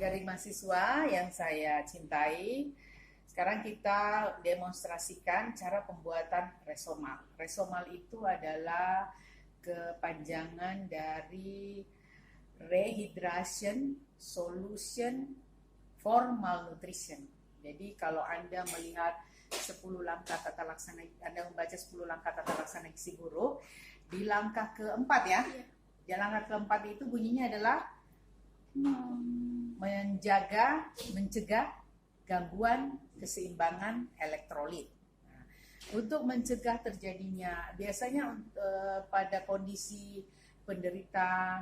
Dari mahasiswa yang saya cintai, sekarang kita demonstrasikan cara pembuatan resomal. Resomal itu adalah kepanjangan dari Rehydration Solution for Malnutrition. Jadi kalau Anda melihat 10 langkah tata laksana, Anda membaca 10 langkah tata laksana gizi buruk, di langkah keempat ya, di langkah keempat itu bunyinya adalah mencegah gangguan keseimbangan elektrolit. Nah, untuk mencegah terjadinya, biasanya pada kondisi penderita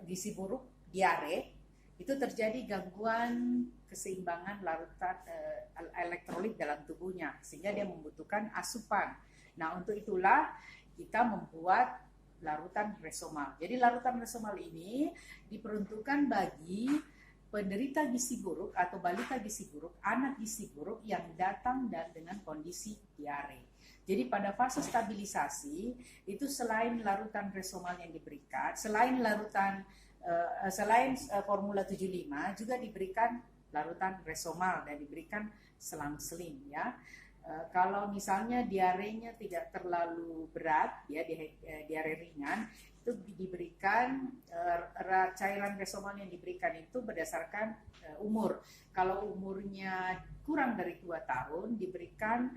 gizi buruk, diare, itu terjadi gangguan keseimbangan larutan elektrolit dalam tubuhnya, sehingga dia membutuhkan asupan. Nah, untuk itulah kita membuat larutan resomal. Jadi larutan resomal ini diperuntukkan bagi penderita gizi buruk atau balita gizi buruk, anak gizi buruk yang datang dan dengan kondisi diare. Jadi pada fase stabilisasi itu selain larutan resomal yang diberikan, selain formula 75 juga diberikan larutan resomal dan diberikan selang-seling ya. Kalau misalnya diarenya tidak terlalu berat, ya diare ringan, itu diberikan cairan resomal yang diberikan itu berdasarkan umur. Kalau umurnya kurang dari 2 tahun, diberikan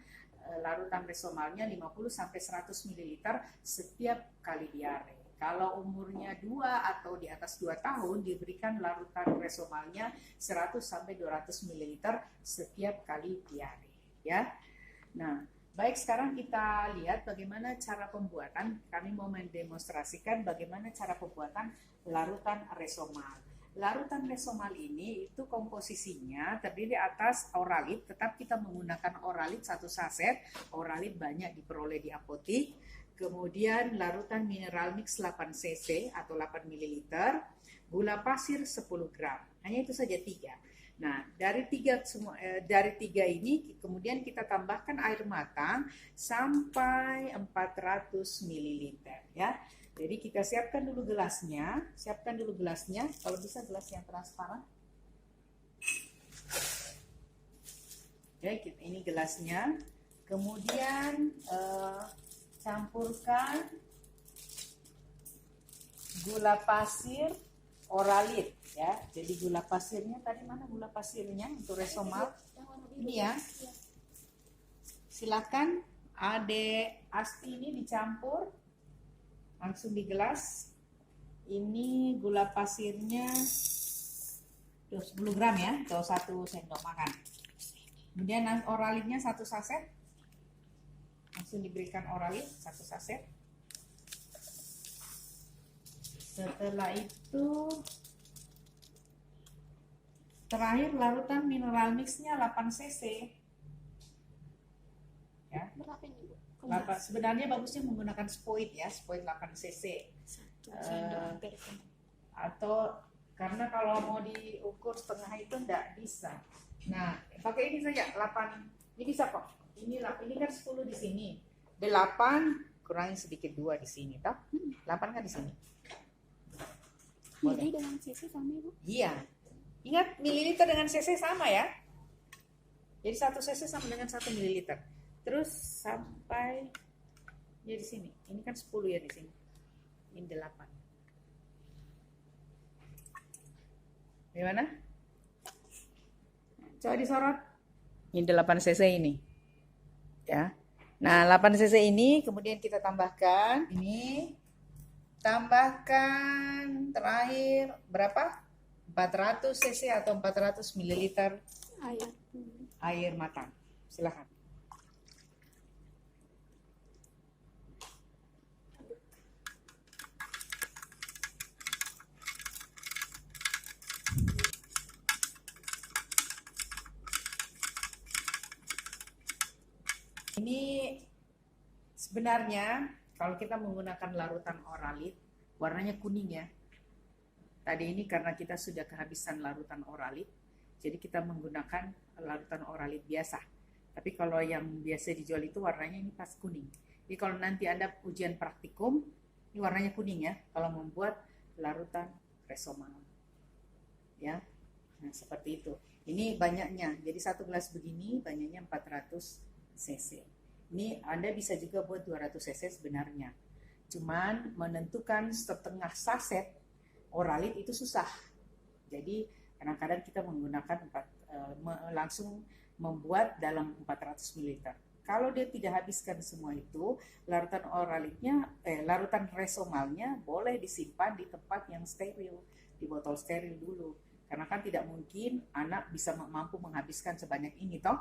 larutan resomalnya 50 sampai 100 ml setiap kali diare. Kalau umurnya 2 atau di atas 2 tahun, diberikan larutan resomalnya 100 sampai 200 ml setiap kali diare, ya. Nah, baik, sekarang kita lihat bagaimana cara pembuatan. Kami mau mendemonstrasikan bagaimana cara pembuatan larutan resomal. Larutan resomal ini itu komposisinya terdiri atas oralit, tetap kita menggunakan oralit 1 saset. Oralit banyak diperoleh di apotik. Kemudian larutan mineral mix 8 cc atau 8 ml, gula pasir 10 gram. Hanya itu saja 3. Nah, dari tiga ini kemudian kita tambahkan air matang sampai 400 ml ya. Jadi kita siapkan dulu gelasnya, kalau bisa gelas yang transparan. Ya, ini gelasnya. Kemudian campurkan gula pasir oralit ya. Jadi gula pasirnya tadi mana gula pasirnya untuk resomal? Ini ya. Silakan Ade Asti ini dicampur langsung di gelas. Ini gula pasirnya 10 gram ya, atau 1 sendok makan. Kemudian oralitnya 1 saset. Langsung diberikan oralit 1 saset. Setelah itu terakhir larutan mineral mixnya 8 cc ya. Berapa ini, Bu? Sebenarnya bagusnya menggunakan spoit ya, spoit 8 cc. Atau karena kalau mau diukur setengah itu enggak bisa. Nah, pakai ini saja 8. Ini bisa kok. Ini kan 10 di sini. 8 kurangin sedikit 2 di sini, toh? 8 kan di sini. Mili dengan cc sama, Bu? Iya. Ingat, mililiter dengan cc sama ya. Jadi 1 cc sama dengan 1 mililiter. Terus sampai ya di sini. Ini kan 10 ya di sini. Ini 8. Gimana? Coba disorot. Ini 8 cc ini. Ya. Nah, 8 cc ini kemudian kita tambahkan ini. Tambahkan terakhir berapa? 400 cc atau 400 ml air matang. Silakan. Ini sebenarnya kalau kita menggunakan larutan oralit, warnanya kuning ya. Tadi ini karena kita sudah kehabisan larutan oralit, jadi kita menggunakan larutan oralit biasa. Tapi kalau yang biasa dijual itu warnanya ini pas kuning. Jadi kalau nanti Anda ujian praktikum, ini warnanya kuning ya, kalau membuat larutan resomal. ya. Nah, seperti itu. Ini banyaknya. Jadi satu gelas begini banyaknya 400 cc. Ini Anda bisa juga buat 200 cc sebenarnya. Cuman menentukan setengah saset Oralit itu susah. Jadi kadang-kadang kita menggunakan langsung membuat dalam 400 ml. Kalau dia tidak habiskan semua itu, larutan oralitnya, larutan resomalnya boleh disimpan di tempat yang steril, di botol steril dulu. Karena kan tidak mungkin anak bisa mampu menghabiskan sebanyak ini, toh.